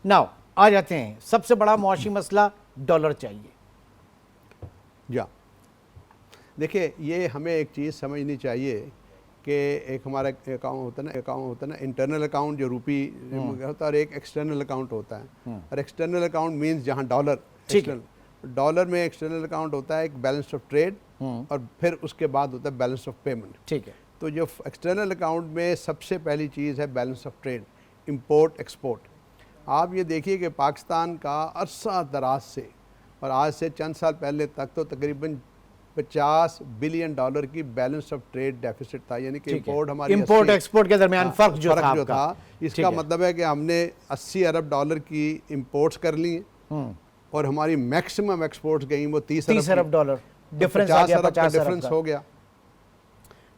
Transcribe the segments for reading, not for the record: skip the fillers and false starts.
Now आ जाते हैं, सबसे बड़ा मुआशी मसला डॉलर चाहिए। या देखिए, ये हमें एक चीज़ समझनी चाहिए कि एक हमारा अकाउंट होता है ना इंटरनल अकाउंट जो रूपी होता है, और एक एक्सटर्नल अकाउंट होता है। और एक्सटर्नल अकाउंट मीन्स जहाँ डॉलर, डॉलर में एक्सटर्नल अकाउंट होता है एक बैलेंस ऑफ ट्रेड, और फिर उसके बाद होता है बैलेंस ऑफ पेमेंट। ठीक है। तो जो एक्सटर्नल अकाउंट में सबसे पहली चीज़ है balance of trade, import export. आप ये देखिए कि पाकिस्तान का अरसा दराज से और आज से चंद साल पहले तक तो तकरीबन 50 बिलियन डॉलर की बैलेंस ऑफ ट्रेड डेफिसिट था, यानी कि इंपोर्ट हमारी इंपोर्ट एक्सपोर्ट के दरमियान फर्क जो था इसका मतलब है कि हमने 80 अरब डॉलर की इंपोर्ट्स कर ली और हमारी मैक्सिमम एक्सपोर्ट्स गई वो 30 अरब डॉलर, डिफरेंस 50 अरब का डिफरेंस हो गया।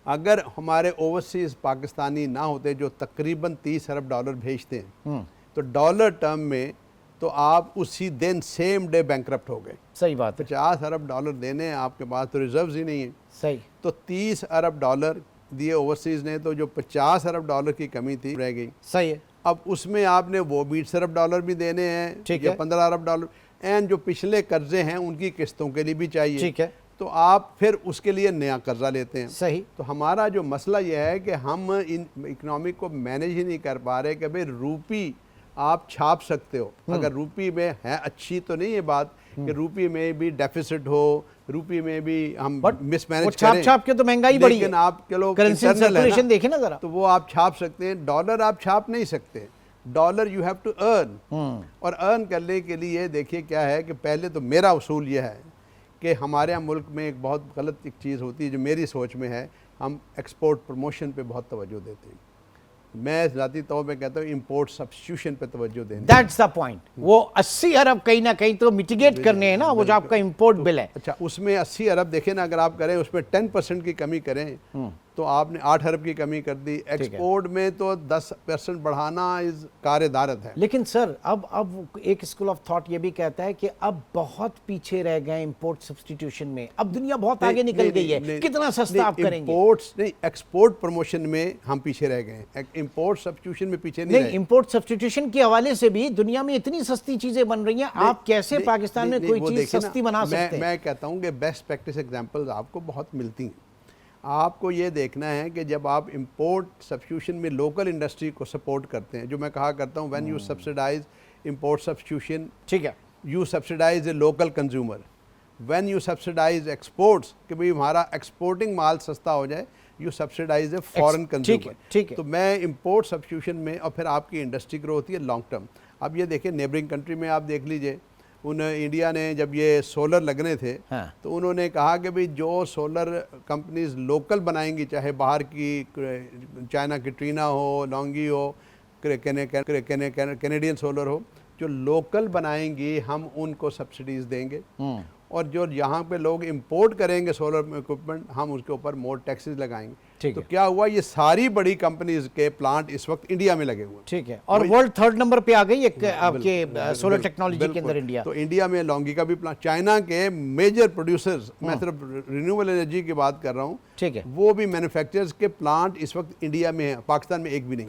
अगर हमारे ओवरसीज पाकिस्तानी ना होते जो तकरीबन 30 अरब डॉलर भेजते हैं, तो डॉलर टर्म में तो आप उसी दिन सेम डे बैंकरप्ट हो गए। सही बात है। 50 अरब डॉलर देने हैं आपके पास, तो रिजर्व्स ही नहीं है। सही। तो 30 अरब डॉलर दिए ओवरसीज ने, तो जो 50 अरब डॉलर की कमी थी रह गई। सही है। अब उसमें आपने वो 20 अरब डॉलर भी देने हैं, ठीक है, 15 अरब डॉलर, एंड जो पिछले कर्जे हैं उनकी किस्तों के लिए भी चाहिए। ठीक है। तो आप फिर उसके लिए नया कर्जा लेते हैं। सही। तो हमारा जो मसला यह है कि हम इन इकनॉमी को मैनेज ही नहीं कर पा रहे कि भाई रूपी आप छाप सकते हो, अगर रूपी में है, अच्छी तो नहीं है बात कि रूपी में भी डेफिसिट हो, रूपी में भी हम मिसमैनेज करें, छाप के तो महंगाई बढ़ी है, लेकिन आप चलो करेंसी सर्कुलेशन देखें ना जरा, तो वो आप छाप सकते हैं। डॉलर आप छाप नहीं सकते, dollar you have to earn. और अर्न करने के लिए देखिए क्या है कि पहले तो मेरा उसूल यह है कि हमारे यहाँ मुल्क में एक बहुत गलत एक चीज़ होती है जो मेरी सोच में है, हम एक्सपोर्ट प्रमोशन पे बहुत तवज्जो देते हैं। मैं ज़ाती तौर पे कहता हूँ इंपोर्ट सब्स्टिट्यूशन पे तवज्जो दें। That's the point. वो 80 अरब कहीं ना कहीं तो मिटिगेट करने हैं ना, वो जो आपका इंपोर्ट बिल है। अच्छा, उसमें 80 अरब देखें ना, अगर आप करें उसमें 10% की कमी करें तो आपने 8 अरब की कमी कर दी। एक्सपोर्ट में तो 10% बढ़ाना इस कार्यदारत है। लेकिन सर अब एक स्कूल ऑफ थॉट ये भी कहता है कि अब बहुत पीछे रह गए इंपोर्ट सब्स्टिट्यूशन में, अब दुनिया बहुत आगे निकल गई है, कितना सस्ता आप करेंगे। इंपोर्ट्स नहीं, एक्सपोर्ट प्रमोशन में हम पीछे रह गए, इंपोर्ट सब्स्टिट्यूशन में पीछे नहीं रहे। इंपोर्ट सब्स्टिट्यूशन के हवाले से भी दुनिया में इतनी सस्ती चीजें बन रही हैं, आप कैसे पाकिस्तान में कोई चीज सस्ती बना सकते हैं? मैं कहता हूँ कि बेस्ट प्रैक्टिस एग्जांपल्स आपको बहुत मिलती हैं। आपको ये देखना है कि जब आप इंपोर्ट सब्स्टिट्यूशन में लोकल इंडस्ट्री को सपोर्ट करते हैं, जो मैं कहा करता हूँ when you subsidise import substitution, ठीक है, you subsidise a local consumer. When you subsidise exports, कि भाई हमारा एक्सपोर्टिंग माल सस्ता हो जाए, you subsidise a foreign consumer. ठीक है। तो मैं इंपोर्ट सब्स्टिट्यूशन में, और फिर आपकी इंडस्ट्री ग्रो होती है लॉन्ग टर्म। अब ये देखिए नेबरिंग कंट्री में आप देख लीजिए, इंडिया ने जब ये सोलर लगने थे, हाँ, तो उन्होंने कहा कि भाई जो सोलर कंपनीज लोकल बनाएंगी, चाहे बाहर की चाइना की ट्रीना हो, लॉन्गी हो, कैनेडियन सोलर हो, जो लोकल बनाएंगी हम उनको सब्सिडीज देंगे, और जो यहाँ पे लोग इंपोर्ट करेंगे सोलर इक्विपमेंट, हम उसके ऊपर मोर टैक्सेस लगाएंगे। तो क्या हुआ, ये सारी बड़ी कंपनीज के प्लांट इस वक्त इंडिया में लगे हुए हैं। ठीक है, और वर्ल्ड 3rd नंबर पे आ गई एक आपके सोलर टेक्नोलॉजी के अंदर इंडिया। तो इंडिया में लॉन्गी का भी प्लांट, चाइना के मेजर प्रोड्यूसर्स, मैं सिर्फ रिन्यूएबल एनर्जी की बात कर रहा हूँ, ठीक है, वो भी मैन्युफैक्चरर्स के प्लांट इस वक्त इंडिया में है, पाकिस्तान में एक भी नहीं।